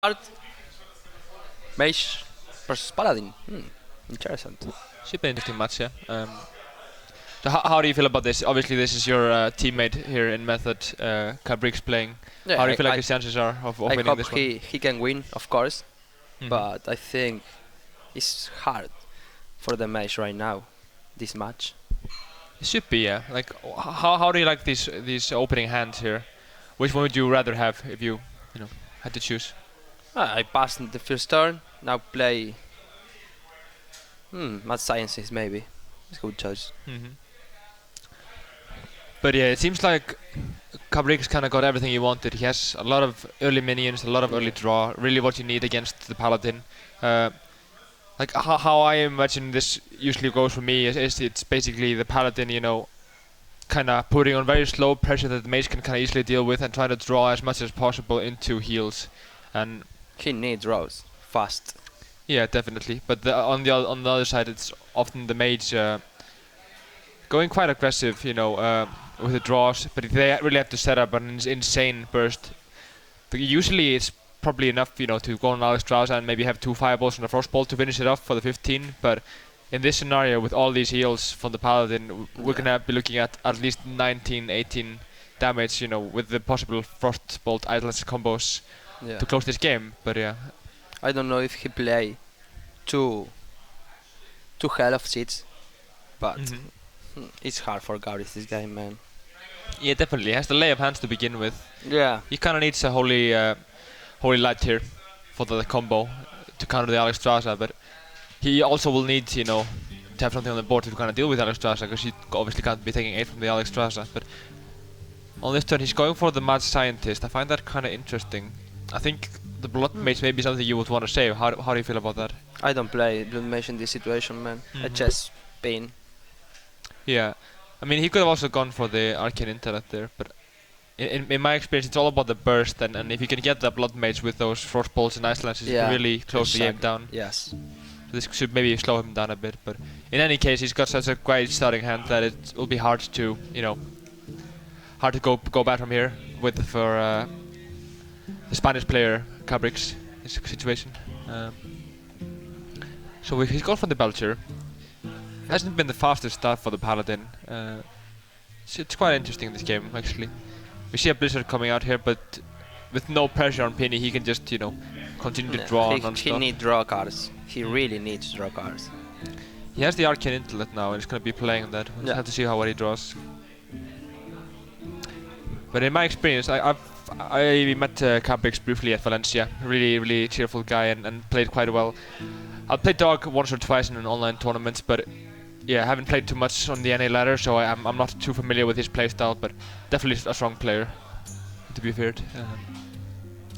Art, Mage versus Paladin. Interesting. Should be an interesting match, yeah. So how do you feel about this? Obviously, this is your teammate here in Method, Cabrix playing. Yeah, How do you feel like his chances are of I winning hope this one? he can win, of course, Mhm. but I think it's hard for the Mage right now. This match. It should be, yeah. Like, how do you like these opening hands here? Which one would you rather have if you know, had to choose? I passed the first turn. Now play. Mad Sciences maybe. It's a good choice. Hmm. But yeah, it seems like Cabrix kind of got everything he wanted. He has a lot of early minions, a lot of early draw. Really, what you need against the Paladin. Like how I imagine this usually goes for me is it's basically the Paladin, kind of putting on very slow pressure that the mage can kind of easily deal with and trying to draw as much as possible into heals. And He needs draws fast. yeah, definitely. But on the other side, it's often the mage going quite aggressive, with the draws. But they really have to set up an insane burst. But usually it's probably enough, to go on Alex Strauss and maybe have 2 fireballs and a frostbolt to finish it off for the 15. But in this scenario, with all these heals from the Paladin, we're gonna be looking at least 19, 18 damage, with the possible frostbolt idleness combos Yeah. to close this game. But yeah, I don't know if he play two hell of seats, but it's hard for Cabrix this game, man. yeah, definitely. He has the lay of hands to begin with. Yeah. He kind of needs a holy light here for the combo to counter the Alex Strasza, but he also will need, to have something on the board to kind of deal with Alex Strasza, because he obviously can't be taking 8 from the Alex Strasza. But on this turn, he's going for the Mad Scientist. I find that kind of interesting. I think the Blood Mage may be something you would want to save. How do you feel about that? I don't play Blood Mage in this situation, man. I just spin. Yeah, I mean, he could have also gone for the Arcane Intellect there, but in my experience, it's all about the burst, and if you can get the Blood Mage with those Frost Bolts and Ice Lances, you can really close the game down. Yes. So this should maybe slow him down a bit, but in any case, he's got such a great starting hand that it will be hard to, go bad from here for the Spanish player Cabrix this situation. So he's gone for the Belcher. Hasn't been the fastest start for the Paladin. It's quite interesting this game actually. We see a Blizzard coming out here, but with no pressure on Penny, he can just continue to draw He non-stop. needs draw cards. He really needs draw cards. He has the Arcane Intellect now, and he's gonna be playing on that. We'll just have to see how well he draws. But in my experience, I met Cabrix briefly at Valencia. Really cheerful guy and played quite well. I've played Dog once or twice in an online tournament, but yeah, I haven't played too much on the NA ladder, so I'm not too familiar with his playstyle, but definitely a strong player, to be feared.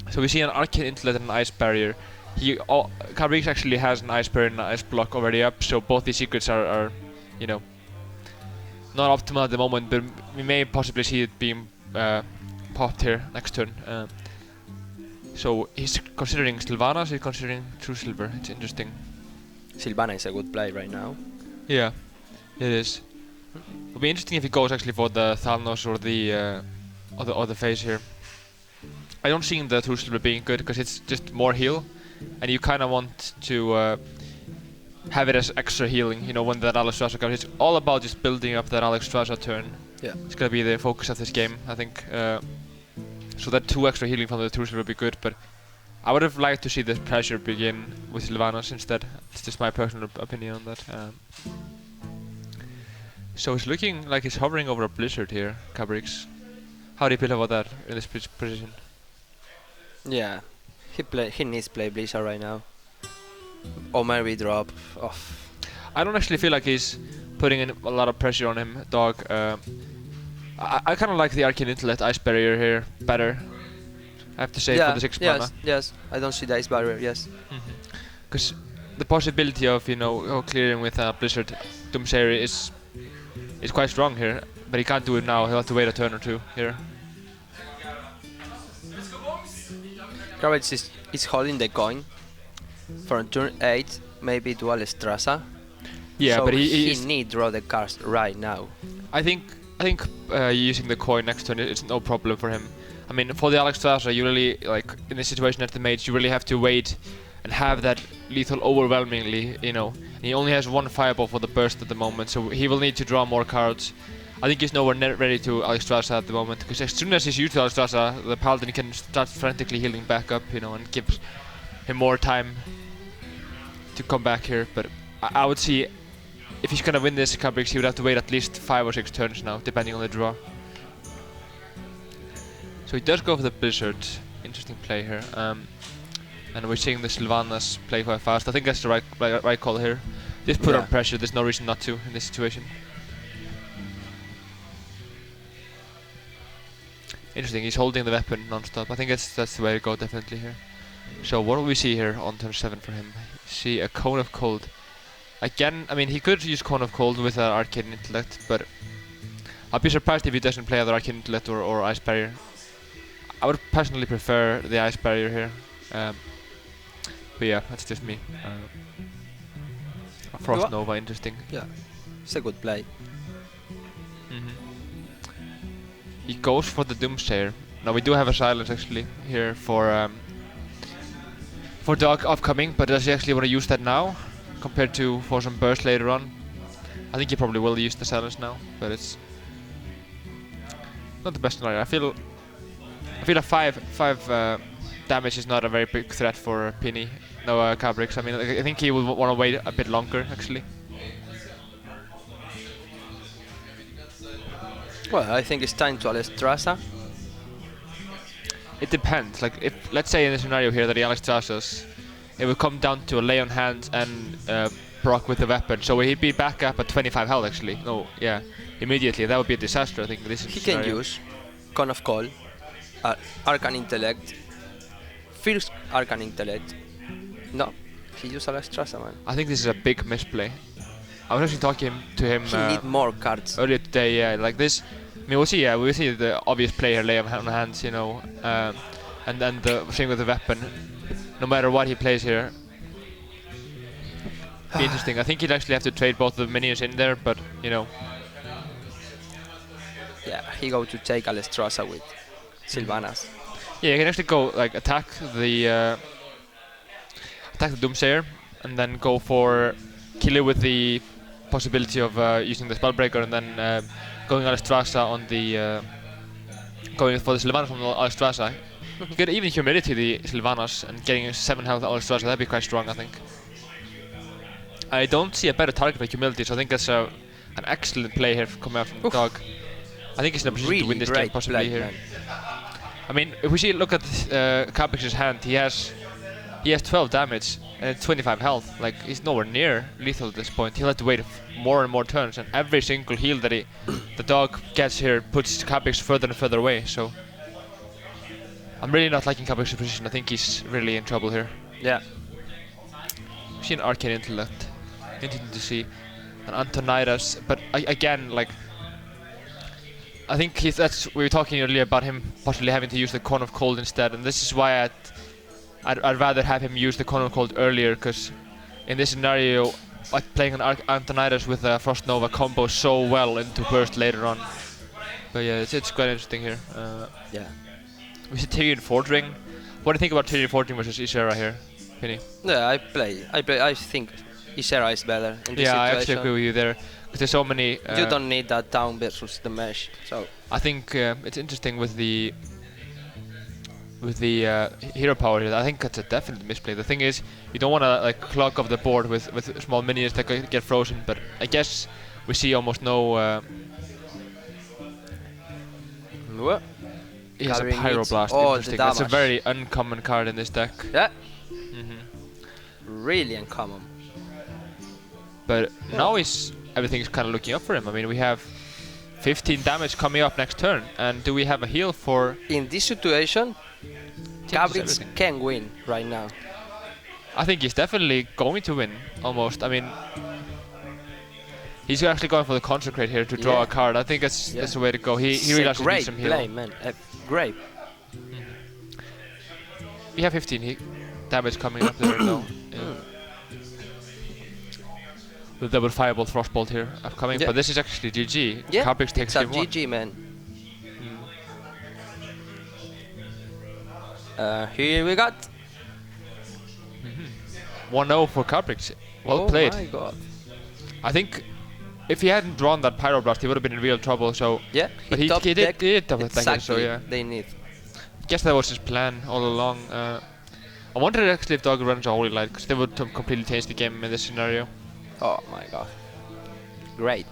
So we see an Arcane Intellect and an Ice Barrier. Cabrix actually has an Ice Barrier and an Ice Block already up, so both these secrets are not optimal at the moment, but we may possibly see it being popped here next turn. So he's considering Sylvanas, he's considering True Silver. It's interesting. Sylvana is a good play right now. Yeah, it is. It'll be interesting if he goes actually for the Thalnos or the phase here. I don't see the True Silver being good because it's just more heal, and you kind of want to have it as extra healing. When that Alex Strasza comes, it's all about just building up that Alex Strasza turn. Yeah. It's gonna be the focus of this game, I think. So that 2 extra healing from the True Silver would be good, but I would have liked to see the pressure begin with Sylvanas instead. It's just my personal opinion on that. So it's looking like he's hovering over a Blizzard here, Cabrix. How do you feel about that in this position? Yeah. He needs to play Blizzard right now. Or maybe drop off. I don't actually feel like he's putting in a lot of pressure on him, Dog. I kind of like the Arcane Intellect Ice Barrier here better. I have to say for the 6 mana. Yes. I don't see the Ice Barrier, yes. Because the possibility of clearing with a Blizzard Doomsayer is quite strong here, but he can't do it now. He'll have to wait a turn or two here. Cabrix is holding the coin for turn 8, maybe dual Strasza. Yeah, so but he need draw the cards right now. I think using the coin next turn it's no problem for him. I mean, for the Alexstrasza, you really, like, in this situation at the mage, you really have to wait and have that lethal overwhelmingly, you know. And he only has one fireball for the burst at the moment, so he will need to draw more cards. I think he's nowhere near ready to Alexstrasza at the moment, because as soon as he's used to Alexstrasza, the Paladin can start frantically healing back up, you know, and give him more time to come back here. But I would see, if he's gonna win this Cabrix, he would have to wait at least 5 or 6 turns now, depending on the draw. So he does go for the Blizzard. Interesting play here. And we're seeing the Sylvanas play quite fast. I think that's the right call here. Just put on pressure, there's no reason not to in this situation. Interesting, he's holding the weapon non-stop. I think that's the way to go, definitely here. So what do we see here on turn 7 for him? See a Cone of Cold. Again, I mean, he could use Cone of Cold with Arcane Intellect, but I'd be surprised if he doesn't play either Arcane Intellect or Ice Barrier. I would personally prefer the Ice Barrier here. But yeah, that's just me. Frost Nova, interesting. Yeah, it's a good play. He goes for the Doomsayer. Now we do have a silence actually here for the upcoming, but does he actually want to use that now compared to for some burst later on? I think he probably will use the silence now, but it's not the best scenario. I feel a 5 damage is not a very big threat for Penny. No, Cabrix. I mean, I think he will want to wait a bit longer actually. Well, I think it's time to Alexstrasza. It depends. Like, if let's say in the scenario here that he Alexstrasza's, it would come down to a lay on hands and proc with the weapon. So he'd be back up at 25 health actually. No, yeah, immediately. That would be a disaster. I think this is. He can use Cone of Cold, Arcane Intellect, first Arcane Intellect. No, he used Alexstrasza, man. I think this is a big misplay. I was actually talking to him. He need more cards earlier today. Yeah, like this. I mean, we'll see. Yeah, we'll see the obvious play here, lay on hands, you know, and then the thing with the weapon. No matter what he plays here, be interesting. I think he'd actually have to trade both the minions in there, but you know. Yeah, he go to take Alexstrasza with Sylvanas. Yeah, you can actually go like attack the Doomsayer, and then go for kill it with the possibility of using the Spellbreaker, and then going Alexstrasza on the going for the Sylvanas from Alexstrasza. You could even humility the Sylvanas and getting 7 health Alexstrasza. That'd be quite strong, I think. I don't see a better target for humility, so I think that's an excellent play here coming out from the dog. I think he's in a position to win this game possibly here. Man. I mean, if we look at Cabrix's hand, he has 12 damage and 25 health. Like, he's nowhere near lethal at this point. He'll have to wait more and more turns, and every single heal that the dog gets here puts Cabrix further and further away. So I'm really not liking Cabrix's position. I think he's really in trouble here. Yeah. We've seen Arcane Intellect. Interesting to see. And Antonidas, but again, like, I think we were talking earlier about him possibly having to use the Cone of Cold instead, and this is why I'd rather have him use the Cone of Cold earlier, because in this scenario, like, playing an Antonidas with a Frost Nova combos so well into burst later on. But yeah, it's quite interesting here. Yeah. We see Tyrion Fordring. What do you think about Tyrion Fordring versus Ysera here, Penny? Yeah, I think Ysera is better in this situation. Yeah, I actually agree with you there. Because there's so many. You don't need that down versus the mesh. So I think it's interesting with the hero power here. I think that's a definite misplay. The thing is, you don't want to like clog up the board with small minions that get frozen. But I guess we see almost no. What? He has a Pyroblast. Interesting. That's a very uncommon card in this deck. Yeah. Really uncommon. But now everything's kind of looking up for him. I mean, we have 15 damage coming up next turn, and do we have a heal for? In this situation, Cabrix can win right now. I think he's definitely going to win, almost. I mean, he's actually going for the Consecrate here to draw a card. I think that's the way to go. He really actually needs some heal. Great play, man. Great. We have 15 damage coming up there now. The double Firebolt Frostbolt here upcoming, but this is actually GG. Yeah, Cabrix takes game 1. GG, man. Here we got. 1-0 for Cabrix. Well Oh played. my god. I think if he hadn't drawn that Pyroblast, he would have been in real trouble. So, Yeah, but he top did double attack exactly it, so yeah. they need. Guess that was his plan all along. I wonder actually if Dog runs a Holy Light, because they would completely change the game in this scenario. Oh my god. Great.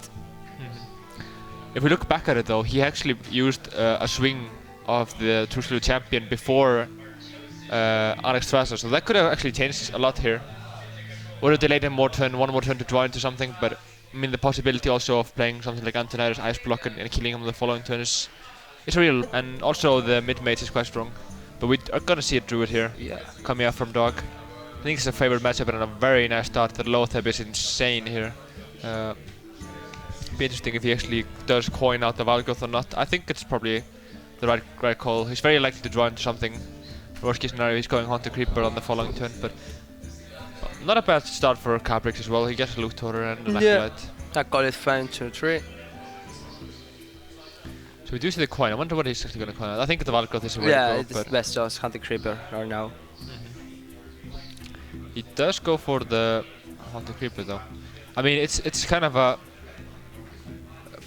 If we look back at it though, he actually used a swing of the True champion before Alex Tracer, so that could have actually changed a lot here. Would have delayed him one more turn to draw into something, but I mean the possibility also of playing something like Antonai's Ice Block and killing him on the following turn is real, and also the mid-mage is quite strong. But we are gonna see a Druid here, coming out from Dog. I think it's a favorite matchup and a very nice start. The Lotheb is insane here. Be interesting if he actually does coin out the Valgoth or not. I think it's probably the right call. He's very likely to draw into something. Worst case scenario, he's going Haunted Creeper on the following turn, but not a bad start for Cabrix as well. He gets a Loot Torer and an Acolyte. I call it fine 2-3. So we do see the coin. I wonder what he's actually going to coin out. I think the Valgoth is a way to Yeah, go, it's but best just Haunted Creeper right now. he does go for the Haunted Creeper though. I mean, it's kind of a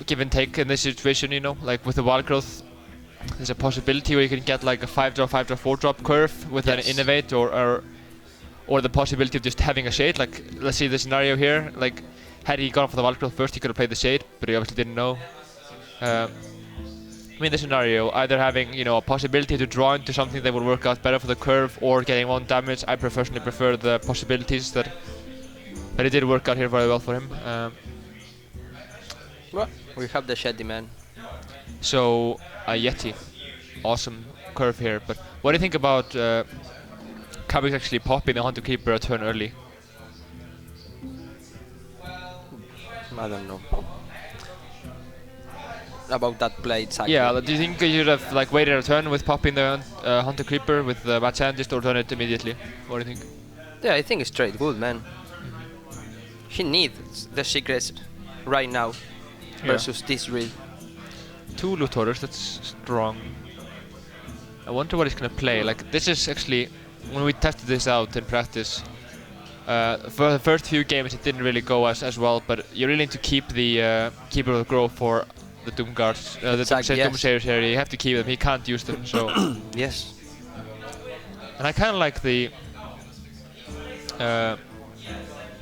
give and take in this situation, you know. Like with the Wild Growth, there's a possibility where you can get like a 5-drop, 5-drop, 4-drop curve with an Innovate, or the possibility of just having a Shade. Like, let's see the scenario here. Like, had he gone for the Wild Growth first, he could have played the Shade, but he obviously didn't know. I mean, the scenario, either having, you know, a possibility to draw into something that would work out better for the curve, or getting 1 damage. I personally prefer the possibilities that it did work out here very well for him. Well, we have the Shady Man. So, a Yeti. Awesome curve here, but what do you think about Cabrix actually popping the Haunted Creeper a turn early? I don't know about that play exactly. Yeah, do you think you should have like waited a turn with popping the Haunted Creeper with the Mad Scientist, or turn it immediately? What do you think? Yeah, I think it's straight good, man. He needs the secrets right now versus this read. 2 Loot Torers, that's strong. I wonder what he's gonna play. Like, this is actually, when we tested this out in practice, for the first few games it didn't really go as well, but you really need to keep the Keeper of the Grove for the Doom Guards, the Doomsayers here. You have to keep them, he can't use them, so... Yes. And I kinda like the...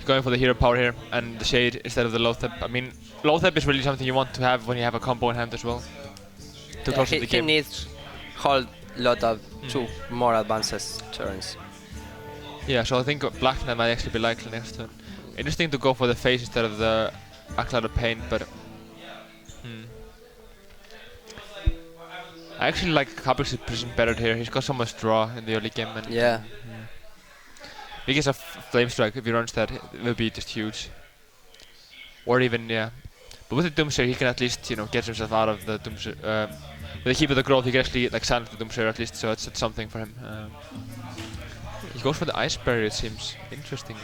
going for the hero power here, and the Shade instead of the Lotheb. I mean, Lotheb is really something you want to have when you have a combo in hand as well. To close the game. He needs whole lot of 2 more advances turns. Yeah, so I think Black Knight might actually be likely next turn. Interesting to go for the face instead of the Acolyte of Pain, but... I actually like Cabrix's position better here. He's got so much draw in the early game, and if he gets a Flame Strike, if he runs that, it will be just huge. Or even, but with the Doomsayer, he can at least, you know, get himself out of the Doomsayer. With the Keep of the Growth, he can actually like silence the Doomsayer at least, so it's something for him. He goes for the Ice Barrier, it seems. Interesting.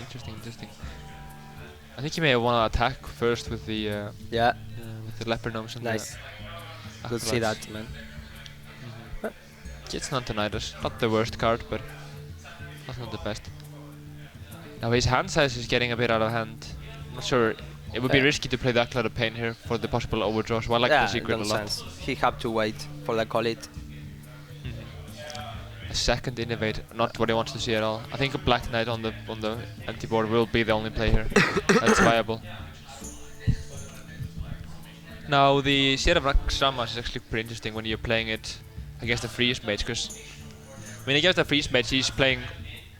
I think he may want to attack first with the with the Leopard Gnomes and nice. Good to see that, man. Gets Antonidas, not the worst card, but that's not the best. Now his hand size is getting a bit out of hand. I'm not sure. It would be risky to play the Acolyte of Pain here for the possible overdraw, so I like the secret a lot. He had to wait for the Acolyte. A second Innovate, not what he wants to see at all. I think a Black Knight on the empty board will be the only play here. That's viable. Now the Shade of Naxxramas is actually pretty interesting when you're playing it against the Freeze Mage, because when against the Freeze Mage he's playing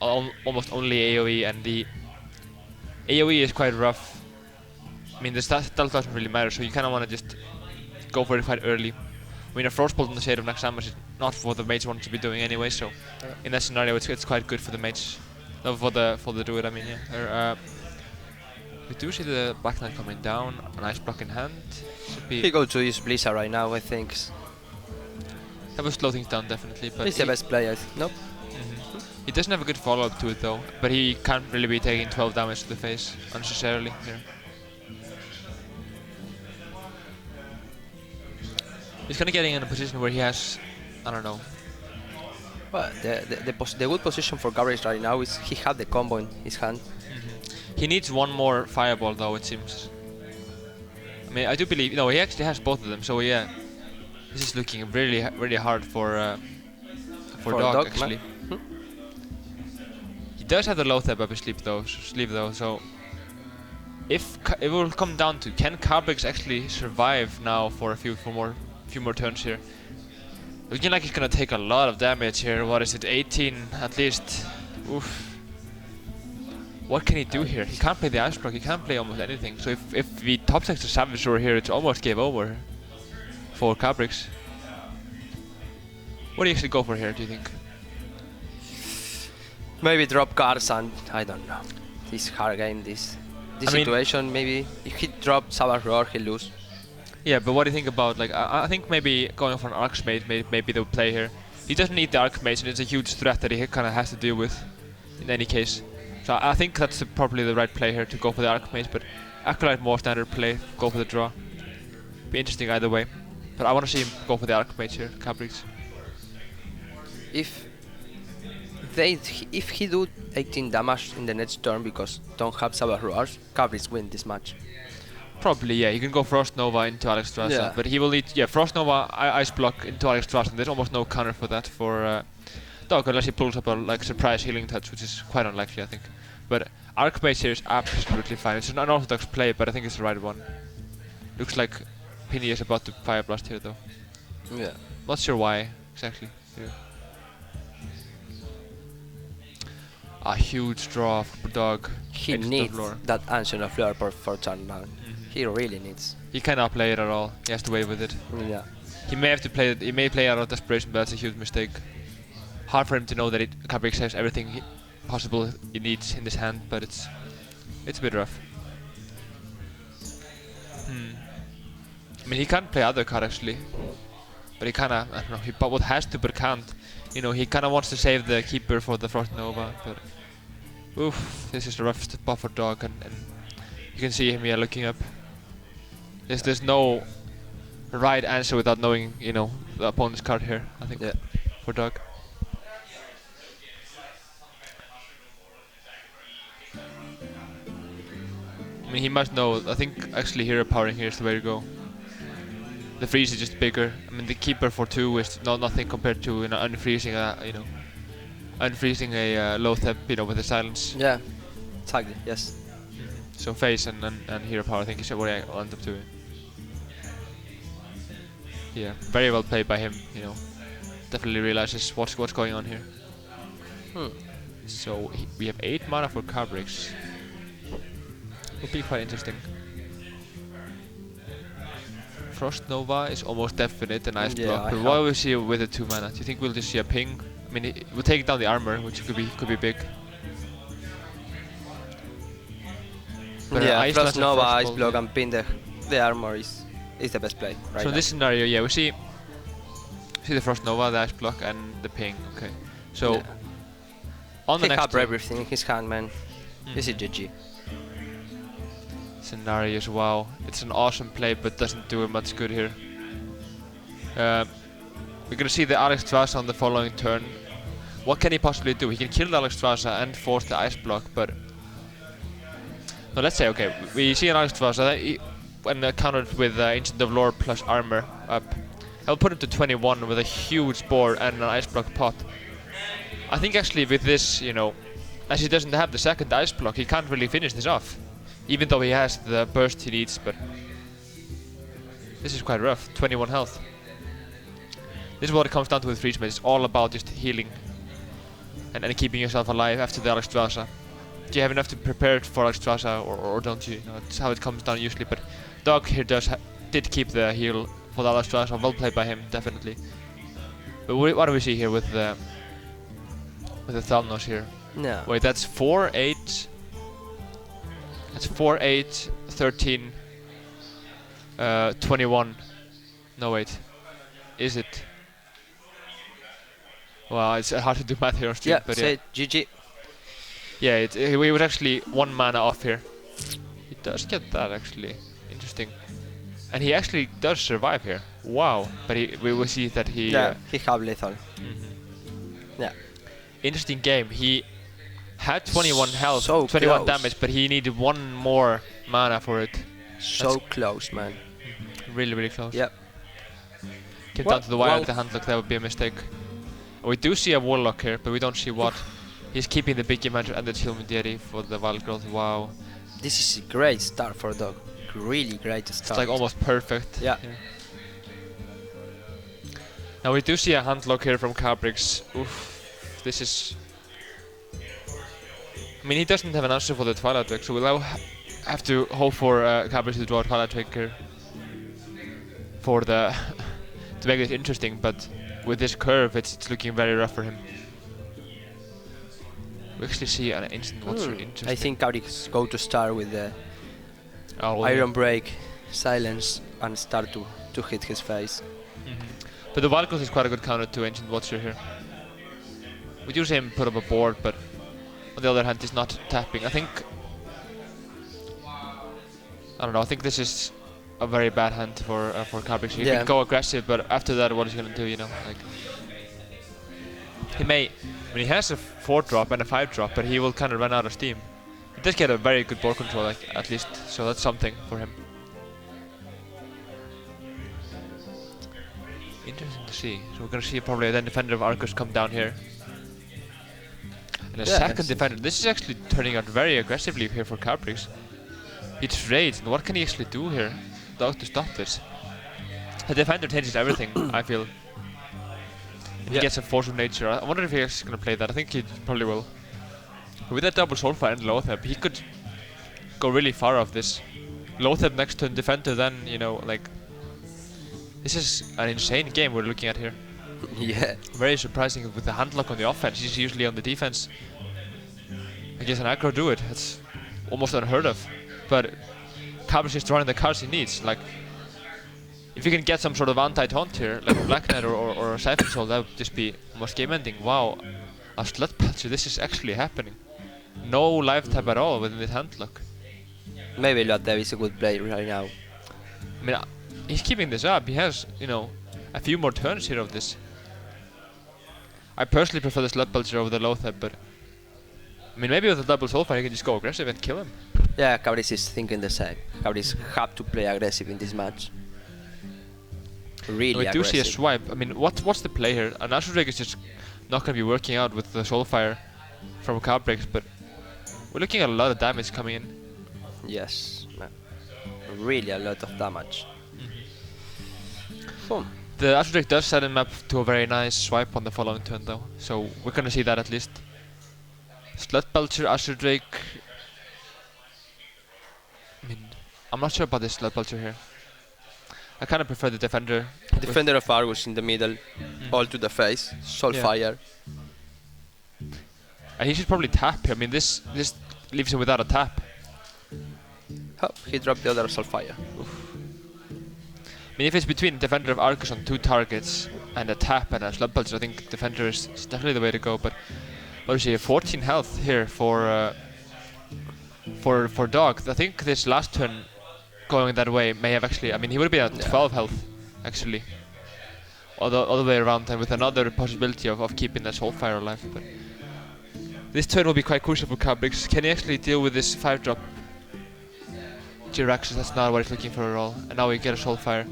almost only AoE, and the AoE is quite rough. I mean, the stealth doesn't really matter, so you kind of want to just go for it quite early. I mean, a Frostbolt on the Shade of Naxxramas is not what the mage wants to be doing anyway, so in that scenario it's quite good for the mage. No, for the Druid, I mean, we do see the Black Knight coming down, a nice block in hand. Should be... He goes to use Blizzard right now, I think. That would slow things down definitely, but he's the best player, nope. He doesn't have a good follow-up to it though, but he can't really be taking 12 damage to the face unnecessarily here. He's kind of getting in a position where he has, I don't know, Well, the good position for Cabrix right now is he had the combo in his hand. He needs one more fireball though, it seems. I mean, I do believe, no, he actually has both of them, so yeah. This is looking really hard for Dog Dog, actually. Hmm? He does have the low step up his sleeve though, so if it will come down to can Cabrix actually survive now for a few more turns here. Looking like he's gonna take a lot of damage here. What is it, 18 at least? Oof. What can he do here? He can't play the ice block, he can't play almost anything. So if we top decks the Savage Roar here, it's almost game over for Cabrix. What do you actually go for here, do you think? Maybe drop cards and I don't know. This hard game, this situation, maybe if he drops Savage Roar, he'll lose. Yeah, but what do you think about, like, I think maybe going for an Archmage may be the play here. He doesn't need the Archmage, and it's a huge threat that he kind of has to deal with in any case. So I think that's probably the right play here, to go for the Archmage, but Acolyte more standard play, go for the draw. Be interesting either way. But I want to see him go for the Archmage here, Cabrix. If he do 18 damage in the next turn because don't have Savage Roars, Cabrix win this match. Probably, yeah. He can go Frost Nova into Alexstrasza, Yeah. but he will need, yeah, Frost Nova, Ice Block into Alexstrasza, and there's almost no counter for that for Dog, unless he pulls up a like surprise healing touch, which is quite unlikely, I think. But Archmage here is absolutely fine. It's an unorthodox play, but I think it's the right one. Looks like Pini is about to Fire Blast here, though. Yeah. Not sure why exactly. Here. A huge draw for Dog. He Extra needs floor. that Ancient of Flare for turn 9. He really needs. He cannot play it at all. He has to wait with it. Yeah. He may have to play it. He may play out of desperation, but that's a huge mistake. Hard for him to know that Cabrix has everything possible he needs in his hand, but it's a bit rough. I mean, he can't play other card actually, but he kinda, I don't know, he both has to but can't. You know, he kinda wants to save the keeper for the Frost Nova, but oof, this is a rough spot for Dog, and you can see him here looking up. There's no right answer without knowing, you know, the opponent's card here, I think, Yeah. for Dog. I mean, he must know. I think actually hero powering here is the way to go. The freeze is just bigger. I mean, the keeper for 2 is nothing compared to, you know, unfreezing a low step, you know, with the silence. Yeah. Exactly. Yes. So face and hero power, I think is what I'll end up doing. Yeah, very well played by him. You know, definitely realizes what's going on here. So we have 8 mana for Cabrix. Would be quite interesting. Frost Nova is almost definite, an ice block. But what will we see with the 2 mana? Do you think we'll just see a ping? I mean, we'll take down the armor, which could be big. But yeah, Frost Nova, Ice Block, and pin the armor is the best play right So now. in this scenario, yeah, we see the Frost Nova, the Ice Block, and the ping. Okay, so Yeah. on the He next have everything in his hand, man. This is GG. scenarios, wow, it's an awesome play, but doesn't do him much good here. We're gonna see the Alexstrasza on the following turn. What can he possibly do? He can kill the Alexstrasza and force the Ice Block, but no, let's say, okay, we see an Alexstrasza that when countered with Ancient of Lore plus armor up, I'll put him to 21 with a huge board and an Ice Block pot. I think actually with this, you know, as he doesn't have the second Ice Block, he can't really finish this off. Even though he has the burst he needs, but this is quite rough. 21 health. This is what it comes down to with Freeze Mage. It's all about just healing and keeping yourself alive after the Alexstrasza. Do you have enough to prepare for Alexstrasza or don't you? That's how it comes down usually. But Dog here did keep the heal for the Alexstrasza. Well played by him, definitely. But what do we see here with the Thalnos here? No. Wait, that's 4, 8. That's 4, 8, 13, 21. No, wait. Is it? Well, it's hard to do math here on stream, Yeah, but say GG. yeah, he was actually 1 mana off here. He does get that, actually. Interesting. And he actually does survive here. Wow. But we will see that he... Yeah, he have lethal. Yeah. Interesting game. He had 21 health, So 21 close. damage, but he needed one more mana for it. So close, man. Really, really close. Yep. Came Well, down to the wire well- with the handlock, that would be a mistake. We do see a warlock here, but we don't see what. He's keeping the big advantage and the Tilmunderi for the wild growth. Wow. This is a great start for Dog. Really great start. It's like almost perfect. Yeah. Now we do see a handlock here from Cabrix. Oof. This is... I mean, he doesn't have an answer for the Twilight Drake, so we'll now have to hope for Cabrix to draw a Twilight Drake here. For the... to make it interesting, but with this curve, it's looking very rough for him. We actually see an instant Watcher. Interesting. I think Cabrix go to start with the Oh, well, Iron Break, Silence, and start to hit his face. But the Wild Growth is quite a good counter to Ancient Watcher here. We do see him put up a board, but on the other hand, he's not tapping. I think... I don't know, I think this is a very bad hand for Cabrix. He Yeah. can go aggressive, but after that, what is he gonna do, you know? Like, he may... I mean, he has a 4-drop and a 5-drop, but he will kind of run out of steam. He does get a very good board control, like, at least, so that's something for him. Interesting to see. So we're gonna see probably a then defender of Arcus come down here. And a Yeah, second it's- defender. This is actually turning out very aggressively here for Cabrix. He trades, and what can he actually do here to stop this? The defender changes everything, I feel. And he Yeah. gets a Force of Nature. I wonder if he's gonna play that. I think he probably will. But with that double Soulfire and Loatheb, he could go really far off this. Loatheb next to a defender, then, you know, like... This is an insane game we're looking at here. Yeah. Very surprising with the handlock on the offense. He's usually on the defense. I guess an aggro do it. It's almost unheard of. But Cabrix is drawing the cards he needs. Like, if you can get some sort of anti-taunt here, like a Black Knight or a Siphon Soul, that would just be almost game ending. Wow, a Slut Patcher, this is actually happening. No live tap at all within this handlock. Maybe Loatheb is a good play right now. I mean, he's keeping this up. He has, you know, a few more turns here of this. I personally prefer the Slut Belcher over the Loatheb, but... I mean, maybe with a double Soulfire you can just go aggressive and kill him. Yeah, Cabrix is thinking the same. Cabrix have to play aggressive in this match. Really We do aggressive. see a swipe. I mean, what's the play here? An Astral Drake is just not going to be working out with the Soulfire from Cabrix, but we're looking at a lot of damage coming in. Yes, man. Really a lot of damage. Boom. The Astral Drake does set him up to a very nice swipe on the following turn though, so we're going to see that at least. Slut Belcher, Astral Drake... I mean, I'm not sure about this Slut Belcher here. I kind of prefer the defender. Defender of Argus in the middle, all to the face, Soulfire. And he should probably tap here. I mean, this leaves him without a tap. Oh, he dropped the other Soulfire. I mean, if it's between defender of Arcus on 2 targets and a tap and a Slut Belcher, I think defender is definitely the way to go. But what is he? 14 health here for Dog. I think this last turn going that way may have actually... I mean, he would have been at 12 health, actually. All the way around, and with another possibility of keeping that Soulfire alive. But this turn will be quite crucial for Cabrix. Can he actually deal with this 5-drop? Jiraxis, that's not what he's looking for at all. And now we get a Soulfire.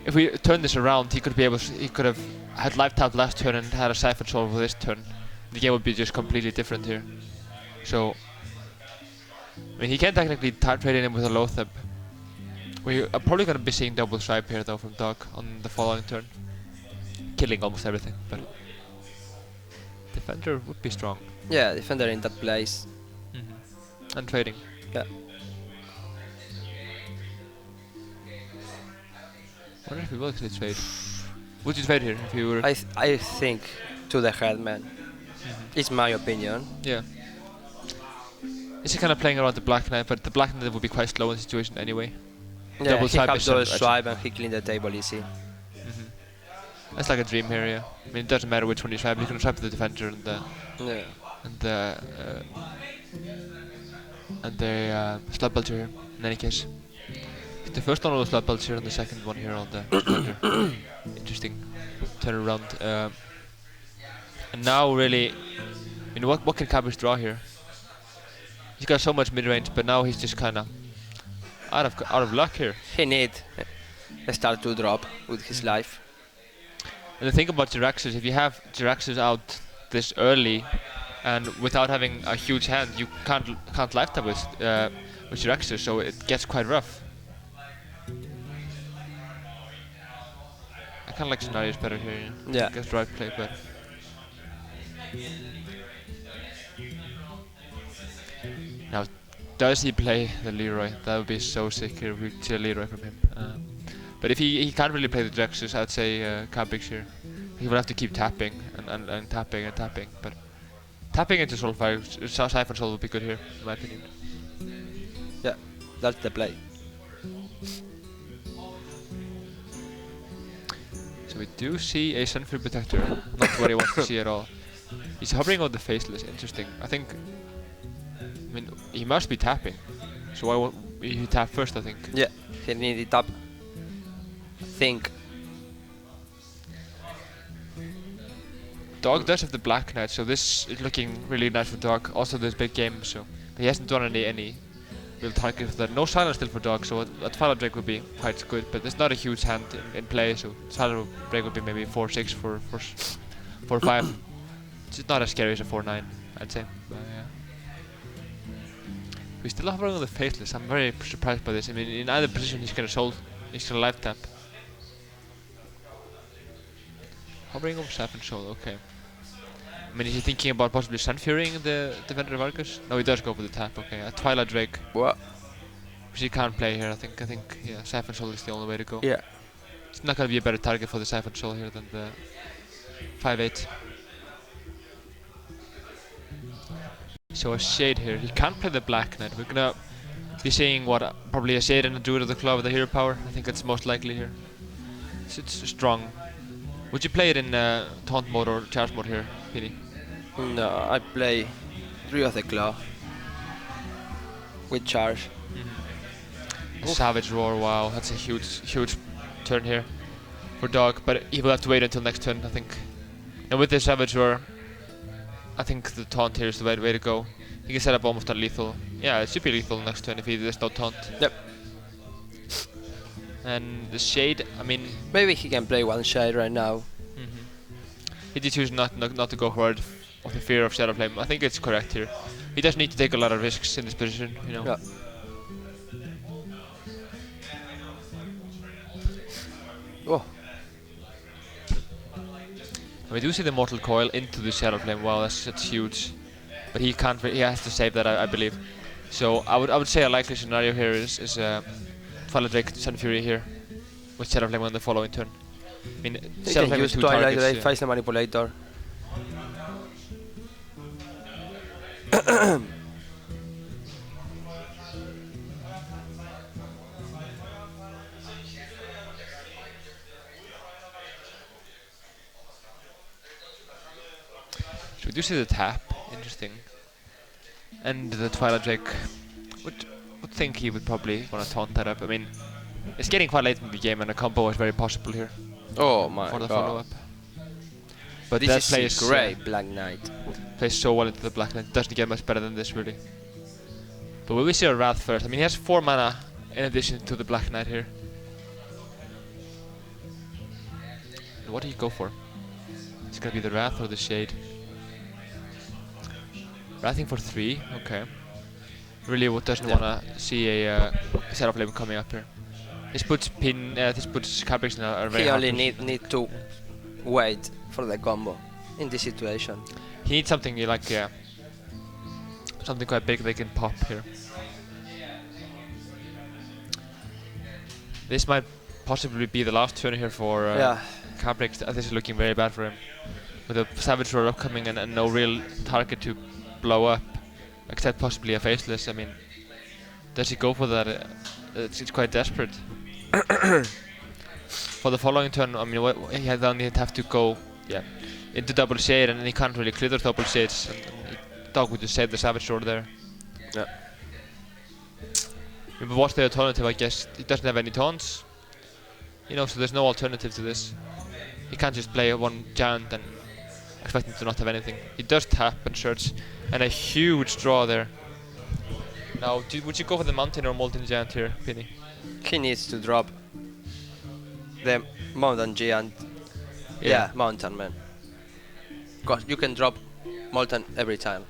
If we turn this around, he could have had live tap last turn and had a Siphon Soul for this turn. The game would be just completely different here. So, I mean, he can technically trade in him with a Loatheb. We are probably going to be seeing double swipe here though from Dog on the following turn. Killing almost everything, but defender would be strong. Yeah, defender in that place. And trading. Yeah. I wonder if we will actually trade. Would you trade here if you were... I think to the head, man. It's my opinion. Yeah. Is he kind of playing around the Black Knight, but the Black Knight would be quite slow in the situation anyway. Yeah, Double he swipe have is double some- swipe and he clean the table easy. That's like a dream here, yeah. I mean, it doesn't matter which one you swipe, you can swipe the defender and the... Yeah. and the Slut Belcher here, in any case. The first one was Slut Belcher and the second one here on the defender. Interesting turnaround. And now really, I mean, what can Cabrix draw here? He's got so much mid-range, but now he's just kind of out of luck here. He need a start to drop with his life. And the thing about Jiraxis, if you have Jiraxis out this early, and without having a huge hand, you can't lifetime with Jiraxis, so it gets quite rough. I kind of like scenarios better here. Yeah. Gets right play better. Now, does he play the Leroy? That would be so sick here if we see a Leroy from him. But if he can't really play the Jiraxis, I'd say Cabrix here. He will have to keep tapping and tapping and tapping, but tapping into Soulfire, Siphon Soul would be good here, in my opinion. Yeah, that's the play. So we do see a Sunfury Protector, not what he wants to see at all. He's hovering on the Faceless, interesting. I mean, he must be tapping, so why won't he tap first, I think? Yeah, he needed tap. Think. Dog does have the Black Knight, so this is looking really nice for Dog. Also this big game, so but he hasn't done any real targets for that. No silence still for Dog, so a Twilight Drake would be quite good, but it's not a huge hand in play, so Twilight Drake would be maybe 4-6 for 4-5. It's not as scary as a 4-9, I'd say. But, yeah. We're still hovering on the Faceless. I'm very surprised by this. I mean, in either position he's gonna soul, he's gonna life tap. Hovering over Siphon Soul, okay. I mean, is he thinking about possibly Sunfurying the Defender Vargas? No, he does go for the tap, okay. A Twilight Drake. What? Which he can't play here, I think, yeah, Siphon Soul is the only way to go. Yeah. It's not gonna be a better target for the Siphon Soul here than the 5-8. So a Shade here. He can't play the Black Knight. We're gonna be seeing probably a Shade and a Druid of the Claw with the hero power. I think that's most likely here. It's strong. Would you play it in taunt mode or charge mode here, Pini? No, I play Druid of the Claw with charge. Savage Roar, wow, that's a huge turn here for Dog, but he will have to wait until next turn, I think. And with the Savage Roar, I think the taunt here is the way to go. He can set up almost unlethal. Yeah, it should be lethal next turn if there's no taunt. Yep. And the Shade, I mean... Maybe he can play one Shade right now. He did choose not to go hard of the fear of Shadow Flame. I think it's correct here. He does need to take a lot of risks in this position, you know. Yeah. Oh. We do see the Mortal Coil into the Shadow Flame. Wow, that's huge. But he can't. He has to save that, I believe. So I would say a likely scenario here is Twilight Drake Sunfury here with Shadow Flame on the following turn. I mean, He Shadow can Flame with use two Twilight targets. Drake, face the Manipulator. So we do see the tap, interesting. And the Twilight Drake would think he would probably want to taunt that up. I mean, it's getting quite late in the game and a combo is very possible here Oh my for the god. follow-up. But This that is plays great, Black Knight. plays so well into the Black Knight. Doesn't get much better than this really. But will we see a Wrath first? I mean, he has 4 mana in addition to the Black Knight here. And what do you go for? It's gonna be the Wrath or the Shade. Wrathing for 3, okay. Really doesn't wanna see a Shadow Flame coming up here. This puts Cabrix in a very He hard only position. need to wait for the combo in this situation. He needs something like, yeah, something quite big they can pop here. This might possibly be the last turn here for Yeah. Cabrix. This is looking very bad for him. With a Savage Roar upcoming and no real target to blow up, except possibly a Faceless. I mean, does he go for that? It's quite desperate. For the following turn, I mean, he would have to go, yeah, into double shade, and he can't really clear the double shades. And Dog would just save the Savage Roar there. Yeah. But what's the alternative? I guess he doesn't have any taunts. You know, so there's no alternative to this. He can't just play one giant and expecting to not have anything. He does tap and search, and a huge draw there. Now, would you go for the Mountain or Molten Giant here, Penny? He needs to drop the Mountain Giant. Yeah, Mountain, man. Because you can drop Molten every time.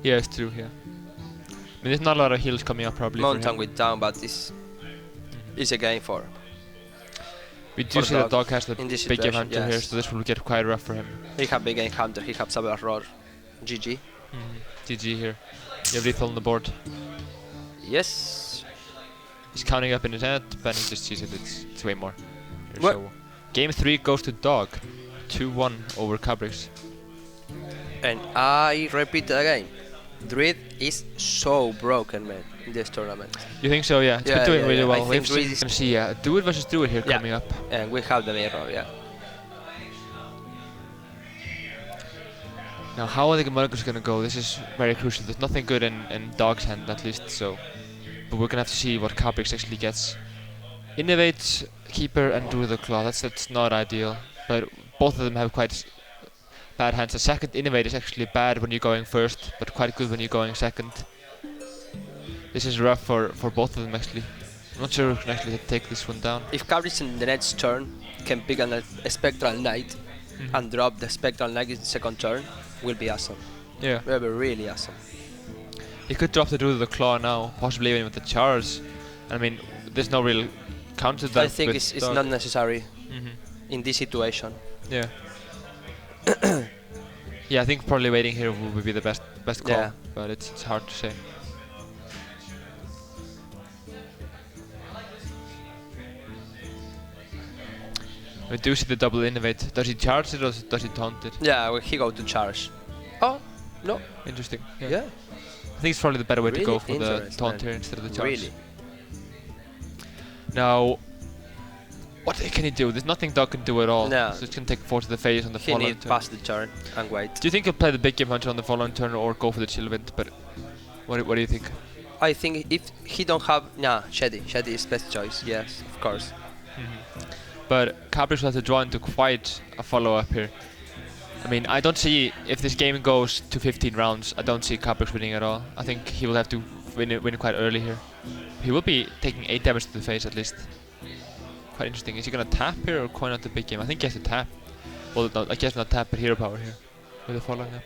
Yeah, it's true, yeah. I mean, there's not a lot of heals coming up probably Mountain for him. with down, but it's a game for. We do for see that Dog Dog has the in this big game situation, hunter here, yes. so this will get quite rough for him. He have big game counter, he have Savage Roar. GG. GG here. You have lethal on the board. Yes. He's counting up in his head, but he just sees it, it's way more. Here, What? so game 3 goes to Dog. 2-1 over Cabrix. And I repeat again, Druid is so broken, man, in this tournament. You think so? Yeah, it's been doing really well. I We've think seen, Druid is, Druid versus Druid here coming up. and we have the mirror, yeah. Now, how are the Mulligans gonna go? This is very crucial. There's nothing good in Dog's hand, at least, so. But we're gonna have to see what Cabrix actually gets. Innovate, Keeper, and do the Claw. That's not ideal. But both of them have quite bad hands. The second Innovate is actually bad when you're going first, but quite good when you're going second. This is rough for both of them, actually. I'm not sure who can actually take this one down. If Cabrix in the next turn can pick a Spectral Knight and drop the Spectral Knight in the second turn, will be awesome. Yeah. Will be really awesome. He could drop the Do the Claw now, possibly even with the charge. I mean, there's no real counter to that. I think it's not necessary in this situation. Yeah. Yeah, I think probably waiting here would be the best call, Yeah. but it's hard to say. We do see the double Innovate. Does he charge it or does he taunt it? Yeah, well, he go to charge. Oh, no. Interesting. Yeah. I think it's probably the better way to Really go for the interesting, taunt man. here instead of the charge. Really. Now, what can he do? There's nothing Dog can do at all. No. So it's going to take 4 to the face on the He following need turn. pass the turn and wait. Do you think he'll play the big game hunter on the following turn or go for the chill wind? But what do you think? I think if he don't have... Nah, Shady. Shady is best choice, yes, of course. But Cabrix will have to draw into quite a follow-up here. I mean, I don't see, if this game goes to 15 rounds, I don't see Cabrix winning at all. I think he will have to win quite early here. He will be taking 8 damage to the face at least. Quite interesting. Is he gonna tap here or coin out the big game? I think he has to tap. Well, no, I guess not tap, but hero power here with the following up.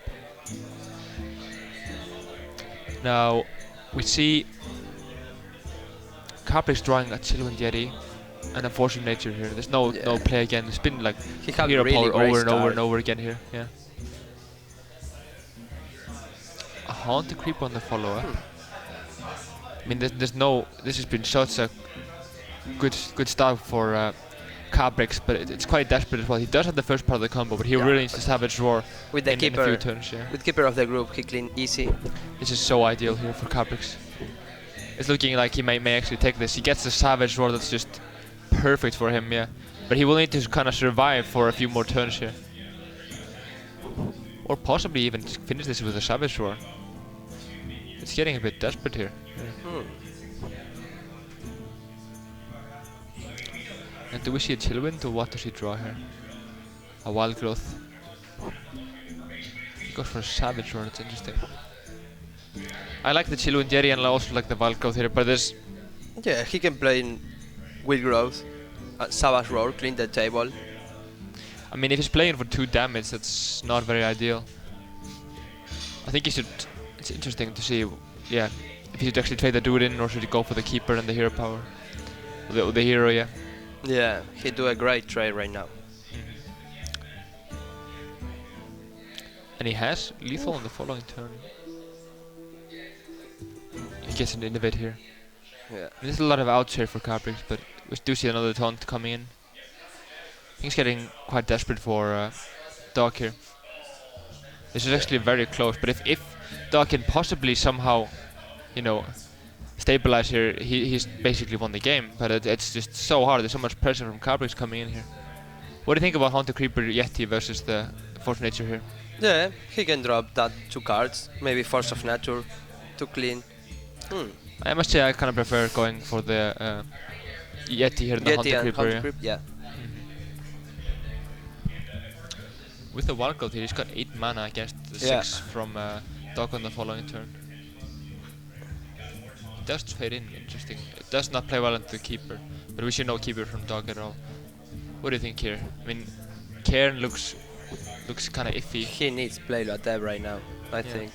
Now, we see Cabrix drawing a Chillwind Yeti and a Force of Nature here. There's no play again. It's been like He have hero really power great over and over start. and over again here. Yeah. A Haunted Creeper on the follow-up. I mean, there's no. This has been such a good start for Cabrix, but it's quite desperate as well. He does have the first part of the combo, but he really needs to Savage Roar With the in a keeper, few turns. Yeah. with keeper of the group, he clean easy. This is so ideal here for Cabrix. It's looking like he may actually take this. He gets the Savage Roar that's just perfect for him, yeah. But he will need to kind of survive for a few more turns here. Or possibly even just finish this with a Savage Roar. It's getting a bit desperate here. And do we see a Chillwind or what does he draw here? A Wild Growth. He goes for a Savage Roar, that's interesting. I like the Chillwind Yeti and I also like the Wild Growth here, but there's... Yeah, he can play in Wild Growth, Savage Roar, clean the table. I mean, if he's playing for 2 damage, that's not very ideal. I think he should... It's interesting to see, yeah, if he should actually trade the Druid in or should he go for the Keeper and the Hero power. The Hero, yeah. Yeah, he do a great trade right now. And he has lethal on the following turn. He gets an Innovate here. Yeah. There's a lot of outs here for Cabrix, but we do see another taunt coming in. He's getting quite desperate for Dog here. This is actually very close, but if Dog can possibly somehow, you know, stabilize here, he's basically won the game. But it's just so hard. There's so much pressure from Cabrix coming in here. What do you think about Haunted Creeper Yeti versus the Force of Nature here? Yeah, he can drop that 2 cards, maybe Force of Nature to clean. I must say I kind of prefer going for the Yeti here than the Yeti Haunted and Creeper. Haunted Yeah. Creep, yeah. With the wild growth here, he's got 8 mana against the Yeah. 6 from Dog on the following turn. He does trade in, interesting. It does not play well into the keeper, but we see no keeper from Dog at all. What do you think here? I mean, Cairn looks kind of iffy. He needs play like that right now, I think.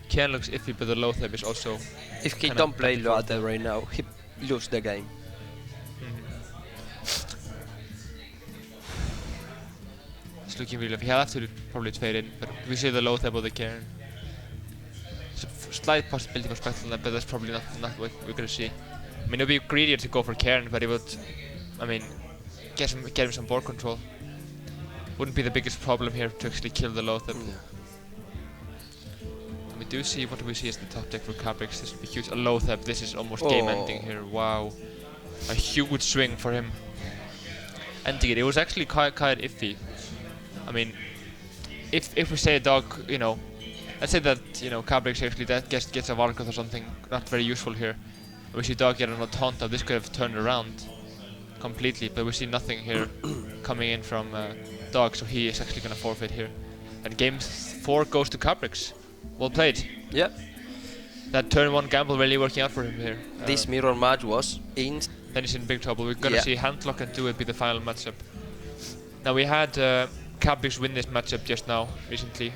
Cairn looks iffy, but the Loatheb is also. If he kinda don't play difficult. Loatheb right now, he lose the game. It's looking really rough. He'll have to probably trade in, but we see the Loatheb or the Cairn. It's a slight possibility for Spectral Knight, but that's probably not what we're gonna see. I mean, it would be greedier to go for Cairn, but it would, I mean, get him some board control. Wouldn't be the biggest problem here to actually kill the Loatheb. Yeah. And we do see, what do we see as the top deck for Cabrix? This would be huge. A Loatheb, this is almost game ending here. Wow. A huge swing for him. Ending it. It was actually quite iffy. I mean, if we say a dog, you know, let's say that, you know, Cabrix actually that gets a Valkyrth or something not very useful here. We see dog get an Autonta, this could have turned around completely, but we see nothing here coming in from dog, so he is actually gonna forfeit here. And game 4 goes to Cabrix. Well played. Yeah. That turn 1 gamble really working out for him here. This mirror match was Then he's in big trouble. We're gonna see Handlock and Do It be the final matchup. Now we had Cabrix win this matchup just now, recently.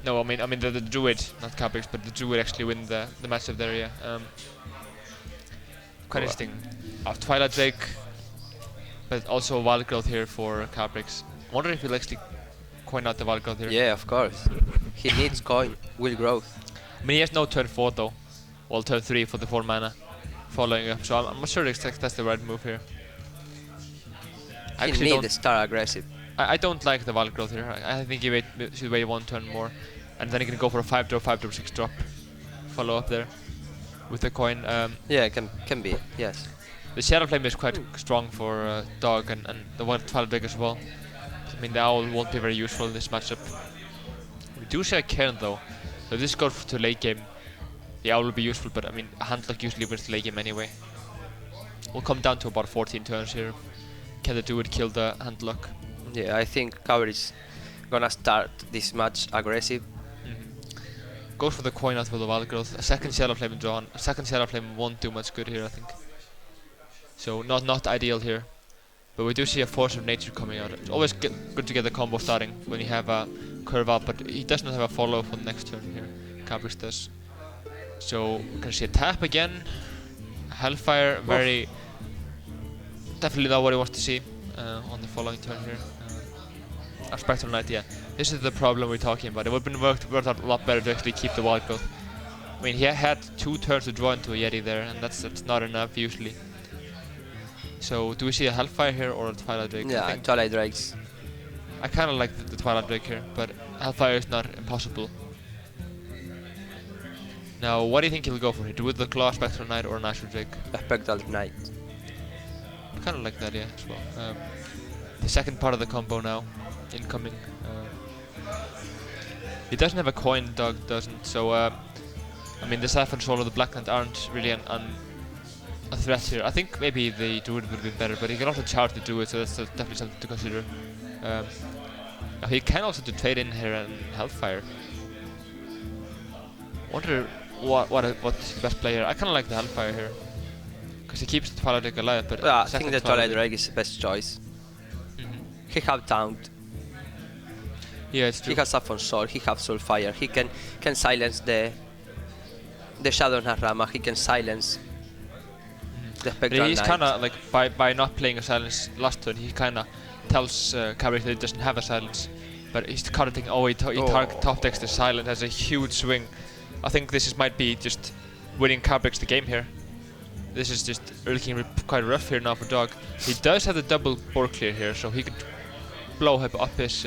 No, I mean the Druid, not Cabrix, but the Druid actually win the matchup there, yeah. Quite interesting. Twilight Drake, but also Wild Growth here for Cabrix. I wonder if he'll actually coin out the Wild Growth here. Yeah, of course. He needs coin, will growth. I mean, he has no turn 4 though. Well, turn 3 for the 4 mana following up, so I'm not sure that's the right move here. He needs the star aggressive. I don't like the Wild Growth here. I think he should wait 1 turn more, and then he can go for a 5-drop, 5-drop, 6-drop. Follow up there with the coin. Yeah, can be, yes. The Shadow Flame is quite strong for Dog and the Twilight Drake as well. I mean, the Owl won't be very useful in this matchup. We do see a Cairn though, so if this goes to late game, the Owl will be useful, but I mean, Handlock usually wins the late game anyway. We'll come down to about 14 turns here. Can the Druid kill the Handlock? Yeah, I think Cabrix is gonna start this match aggressive. Goes for the coin out for the Wild Growth. A second Shadow Flame drawn. A second Shadow Flame won't do much good here, I think. So not ideal here. But we do see a Force of Nature coming out. It's always good to get the combo starting when you have a curve up, but he does not have a follow for the next turn here. Cabrix does. So we're gonna see a tap again. Hellfire, very definitely not what he wants to see on the following turn here. Spectral Knight, yeah. This is the problem we're talking about. It would have been worked out a lot better to actually keep the Wild Growth. I mean, he had 2 turns to draw into a Yeti there, and that's not enough usually. So, do we see a Hellfire here or a Twilight Drake? Yeah, Twilight Drakes. I kind of like the Twilight Drake here, but Hellfire is not impossible. Now, what do you think he'll go for here? With the Claw, Spectral Knight, or an Astral Drake? A Spectral Knight. I kind of like that, yeah, as well. The second part of the combo now, incoming. He doesn't have a coin, Dog doesn't, so I mean the Saffron Soul or the Black Knight aren't really a threat here. I think maybe the Druid would be better, but he can also charge the Druid, so that's definitely something to consider. He can also do trade in here and Hellfire. Wonder what's the best player. I kind of like the Hellfire here, because he keeps the Twilight Drake alive, but I think the Twilight Drake is the best choice. He have Taunt. Yeah, it's true. He has Saffron Soul, he has Soulfire, he can silence the Shadow Narama, he can silence the Spectral But he's Knight. kinda like, by not playing a silence last turn, he kinda tells Cabrix that he doesn't have a silence. But he's kinda thinking, oh, he top decks the silence, has a huge swing. I think this might be just winning Cabrix the game here. This is just looking quite rough here now for Dog. He does have the double board clear here, so he could blow up his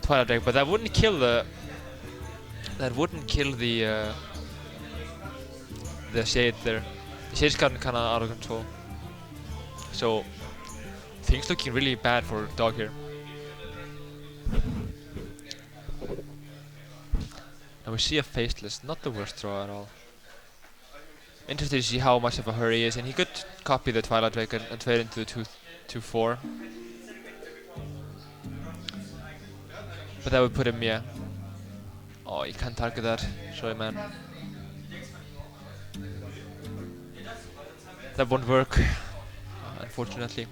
Twilight Drake, but that wouldn't kill the Shade there. The Shade's gotten kinda out of control. So things looking really bad for Dog here. Now we see a Faceless, not the worst draw at all. Interested to see how much of a hurry he is, and he could copy the Twilight Drake and trade into the Tooth. 2-4. But that would put him, yeah. Oh, you can't target that. Sorry, man. That won't work, unfortunately.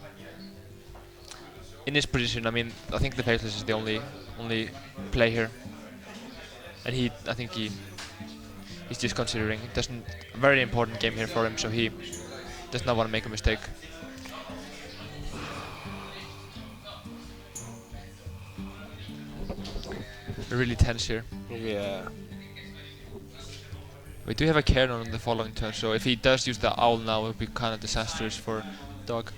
In this position, I mean, I think the faceless is the only play here, and I think he's just considering. It doesn't a very important game here for him, so he does not want to make a mistake. Really tense here. Yeah. We do have a Cairn on the following turn, so if he does use the owl now, it would be kind of disastrous for Dog.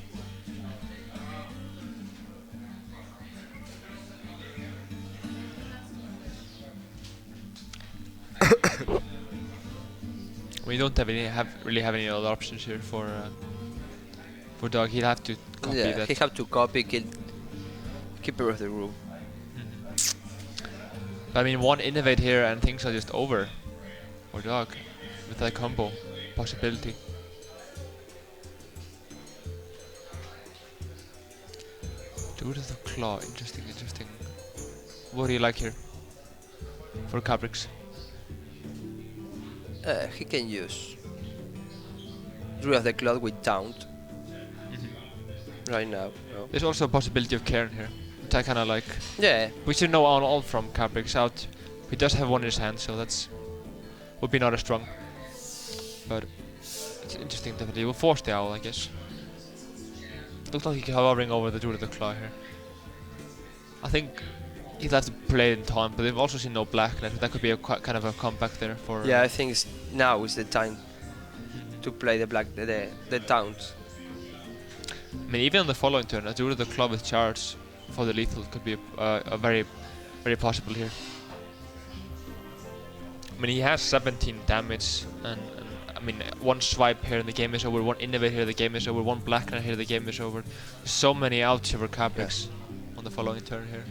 We don't really have any other options here for Dog. He'll have to copy that. He have to copy, kill Keeper of the Room. But I mean, one innovate here and things are just over for Dog with that combo possibility. Dude of the Claw, interesting. What do you like here for Cabrix? He can use Druid of the Cloud with Taunt right now. No. There's also a possibility of Cairn here, which I kind of like. Yeah. We should know all from Cabrix out. He does have one in his hand, so that's would be not as strong. But it's interesting definitely. We'll force the owl, I guess. Looks like he's hovering over the Druid of the Claw here. I think he'll have to play in time, but they've also seen no black net. That could be a kind of a comeback there for. Yeah, I think now is the time to play the Taunt. I mean, even on the following turn, a Druid of the Claw with charge for the lethal could be a very possible here. I mean, he has 17 damage, and I mean, one swipe here and the game is over, one innovate here, the game is over, one black net here, the game is over. So many outs for Cabrix on the following turn here.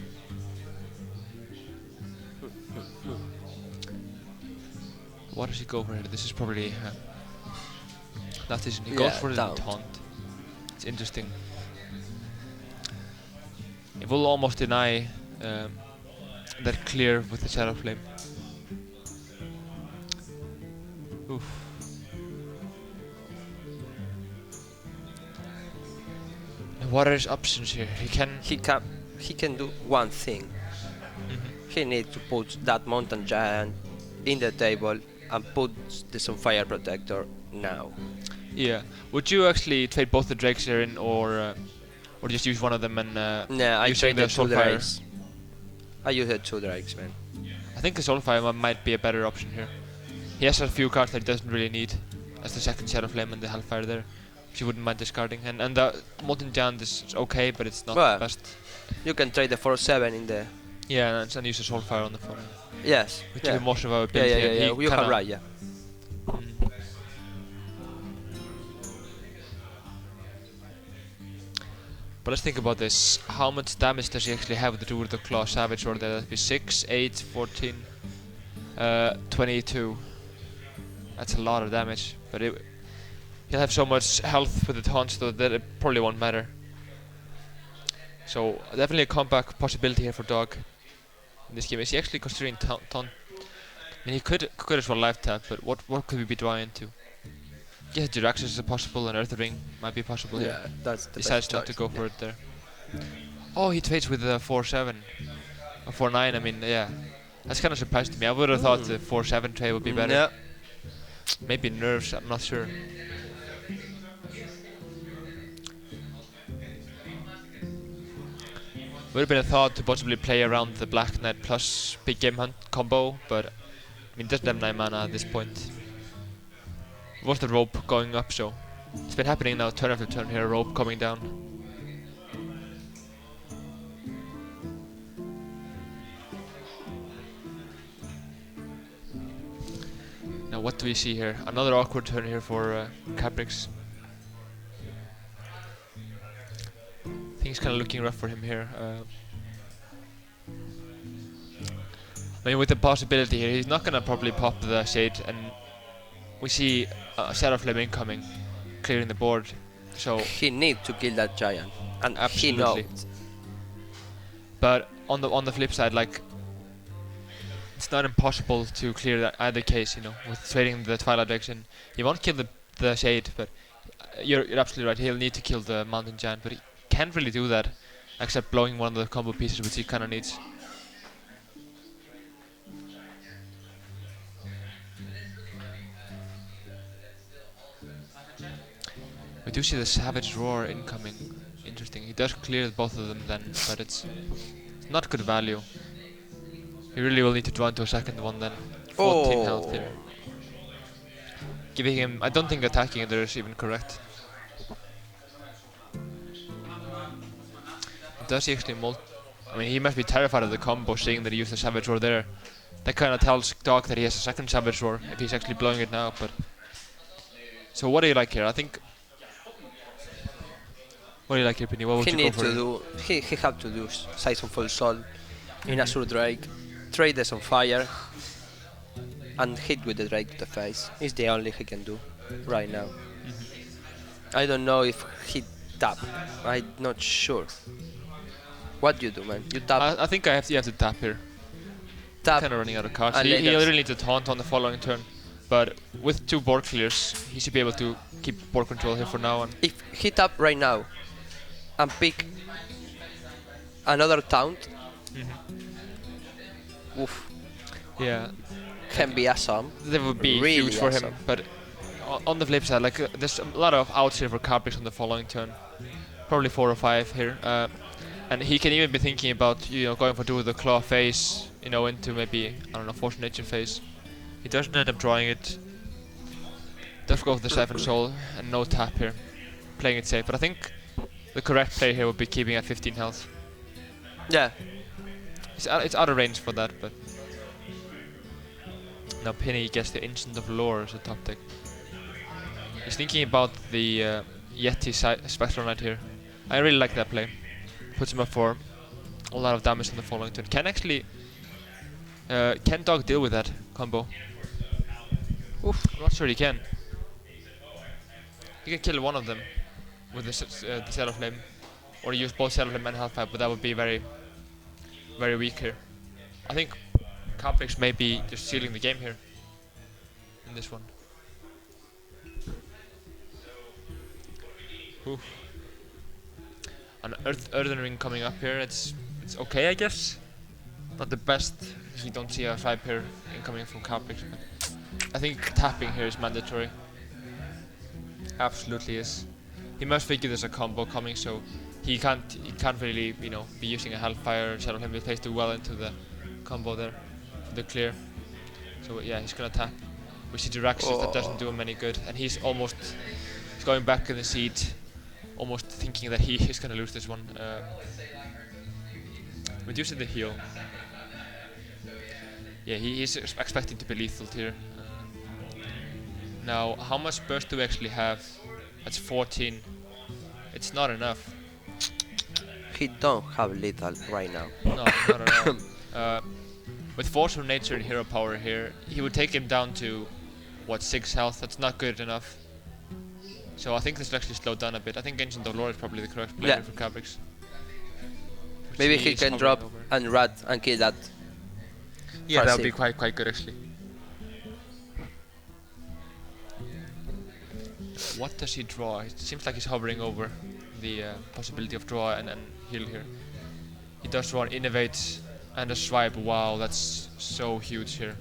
What does he go for here? This is probably that decision. He goes for the taunt. It's interesting. It will almost deny that clear with the Shadow Flame. Oof. What are his options here? He can do one thing. He needs to put that Mountain Giant in the table and put the Sunfire Protector now. Yeah. Would you actually trade both the Drakes here in, or just use one of them and nah, I using the Soulfire? I use the 2 Drakes, man. I think the Soulfire might be a better option here. He has a few cards that he doesn't really need, as the second Shadow Flame and the Hellfire there, which you wouldn't mind discarding. And the Molten Giant is okay, but it's not the best. You can trade the 4/7 in the. Yeah, and use the Soulfire on the phone. Yes. Which is most of our build here. Yeah. You have right, yeah. But let's think about this. How much damage does he actually have with the Druid of the Claw Savage Order? That'd be 6, 8, 14, 22. That's a lot of damage. But he'll have so much health with the taunts though that it probably won't matter. So definitely a comeback possibility here for Dog in this game. Is he actually considering taunt? I mean, he could as well live tap, but what could we be drawing into? Yeah, Jiraxis is possible, and Earth Ring might be possible here. Yeah, that's the Decides best not choice. to go for it there. Oh, he trades with the 4/7 or 4/9. I mean, yeah, that's kind of surprised me. I would have thought the 4/7 trade would be better. Yeah. Maybe nerves. I'm not sure. Would have been a thought to possibly play around the Black Knight plus Big Game Hunt combo, but I mean, doesn't have 9 mana at this point. Was the rope going up, so it's been happening now turn after turn here, rope coming down. Now what do we see here? Another awkward turn here for Cabrix. Things kind of looking rough for him here. I mean, with the possibility here, he's not gonna probably pop the Shade, and we see Shadow Flame incoming, clearing the board. So He needs to kill that giant, and he absolutely. knows. But on the flip side, like it's not impossible to clear that either case. You know, with trading the Twilight Direction, he won't kill the Shade, but you're absolutely right. He'll need to kill the Mountain Giant, but he can't really do that, except blowing one of the combo pieces, which he kind of needs. We do see the Savage Roar incoming. Interesting. He does clear both of them then, but it's not good value. He really will need to draw into a second one then. 14 health here. Giving him, I don't think attacking there is even correct. Does he actually I mean, he must be terrified of the combo, seeing that he used the Savage Roar there. That kind of tells Dog that he has a second Savage Roar, if he's actually blowing it now, but... So what do you like here? I think... What do you like here, Penny? What would He you go need for? to do. He have to do Siphon Full Soul in Azure Drake, trade this on fire, and hit with the Drake to the face. It's the only he can do right now. I don't know if he tap. I'm not sure. What do you do, man? You tap, I think you have to tap here. tap, Kind of running out of cards. and He later- really needs to taunt on the following turn. But with 2 board clears, he should be able to keep board control here for now on. If he tap right now and pick another taunt, oof, Yeah, can be awesome. that would be Really huge for him. awesome. But on the flip side, like there's a lot of outs here for Cabrix on the following turn. Probably 4 or 5 here. And he can even be thinking about going for the claw phase, into maybe I don't know, Force Nature phase. He doesn't end up drawing it. Does go for the Siphon Soul and no tap here, playing it safe. But I think the correct play here would be keeping at 15 health. Yeah, It's out of range for that, but now Penny gets the Ancient of Lore as a top deck. He's thinking about the Yeti Spectral Knight here. I really like that play. Puts him up for a lot of damage on the following turn. Can Dog deal with that combo? oof. I'm not sure he can. He can kill one of them with the Shadow Flame, or use both Shadow Flame and Half Pipe, but that would be very, very weak here. I think Cabrix may be just sealing the game here in this one. Oof. An Earthen Ring coming up here. It's okay, I guess. Not the best if you don't see a 5 pair incoming from Cabrix. I think tapping here is mandatory. Absolutely is. He must figure there's a combo coming, so he can't really be using a Hellfire Shadow Flame. It plays too well into the combo there for the clear. So yeah, he's gonna tap. We see Jiraxis that doesn't do him any good, and he's going back in the seat, almost thinking that he is gonna lose this one. Reducing the heal. Yeah, he's expecting to be lethal here. Now, how much burst do we actually have? That's 14. It's not enough. He don't have lethal right now. No, not at all. With Force of Nature and Hero Power here, he would take him down to, 6 health? That's not good enough. So I think this will actually slow down a bit. I think Ancient of Lore is probably the correct player for Cabrix. Maybe he can drop and rat and kill that. Yeah, that would be Farseer. quite good actually. What does he draw? It seems like he's hovering over the possibility of draw and heal here. He does draw an Innovate and a Swipe. Wow, that's so huge here.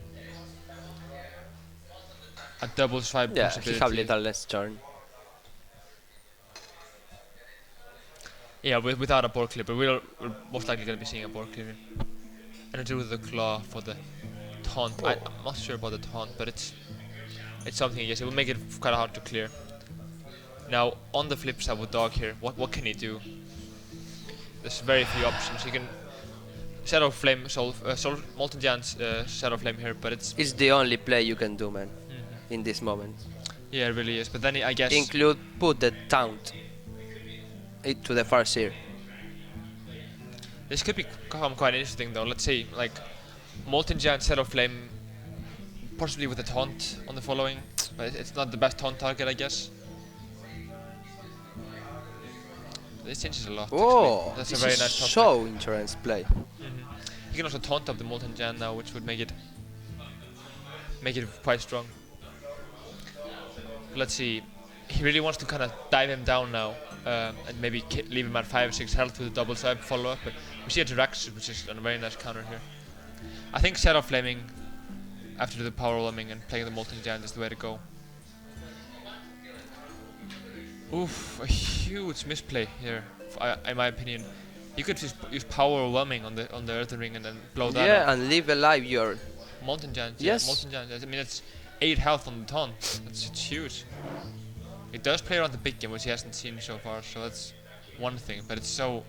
A double swipe Yeah, possibility. he have lethal next turn. Yeah, without a board clipper, we're most likely going to be seeing a board clipper. And to do with the claw for the taunt. I'm not sure about the taunt, but it's something. I guess it will make it quite hard to clear. Now on the flip side with Dog here, what can he do? There's very few options. He can Shadow Flame, Molten Giant's Shadow Flame here, but It's the only play you can do, man, in this moment. Yeah, it really is. But then I guess Put the taunt to the Farseer. this could become quite interesting though. Let's see, like Molten Giant Shadow Flame, possibly with a taunt on the following, but it's not the best taunt target, I guess. This changes a lot. Oh, actually. That's a this very is nice prospect. so interesting play. He can also taunt up the Molten Jan now, which would make it quite strong. Let's see. He really wants to kind of dive him down now, and maybe leave him at 5-6 health with a double swipe follow up. But we see a Cabrix, which is a very nice counter here. I think Shadow Flaming after the power overwhelming and playing the Molten Giant is the way to go. Oof, a huge misplay here, in my opinion. You could just use power overwhelming on the Earthen Ring and then blow that up. Yeah, and leave alive your Molten Giant, Yes. yeah, Molten Giant. I mean, it's 8 health on the taunt. It's huge. It does play around the big game, which he hasn't seen so far, so that's one thing. But it's so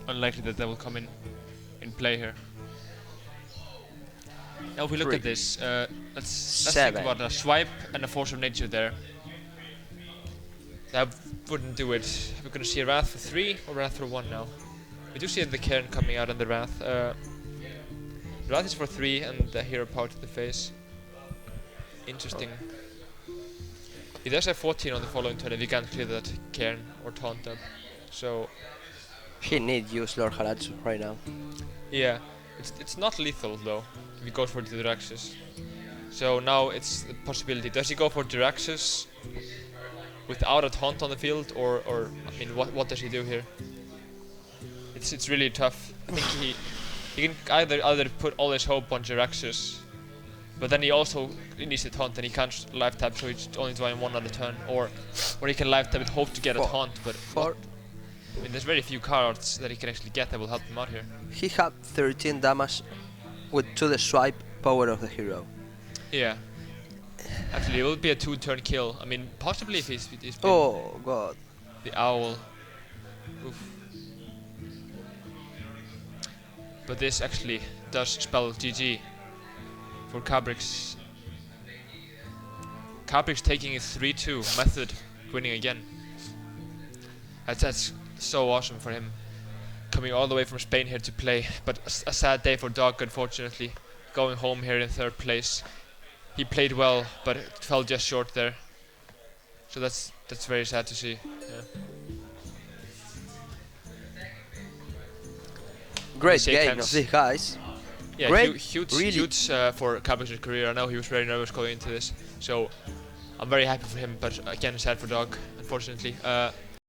unlikely that will come in play here. Now, if we look at this, let's think about a swipe and a force of nature there. That wouldn't do it. We're gonna see a Wrath for 3 or Wrath for 1 now. We do see the Cairn coming out on the Wrath. Wrath is for 3 and the hero power to the face. Interesting. He does have 14 on the following turn if he can't clear that Cairn or taunt up. So he needs use Lord Haratsu right now. yeah, it's not lethal though if he goes for the Diraxus. So now it's the possibility. Does he go for Diraxus without a taunt on the field, or I mean, what does he do here? It's really tough. I think he can either put all his hope on Diraxus, but then he needs a taunt and he can't live tap, so he's only drawing 1 on a turn, or he can live tap and hope to get a taunt, but I mean, there's very few cards that he can actually get that will help him out here. He had 13 damage to the swipe power of the hero. Yeah. Actually, it will be a 2-turn kill. I mean, possibly if he's oh god. The owl. Oof. But this actually does spell GG for Cabrix. Cabrix taking a 3-2 method, winning again. That's so awesome for him. Coming all the way from Spain here to play, but a sad day for Dog, unfortunately. Going home here in 3rd place. He played well, but it fell just short there. So that's very sad to see. Yeah. Great game of these guys. Yeah, great, huge for Cabrix's career. I know he was very nervous going into this, so I'm very happy for him. But again, sad for Dog, unfortunately.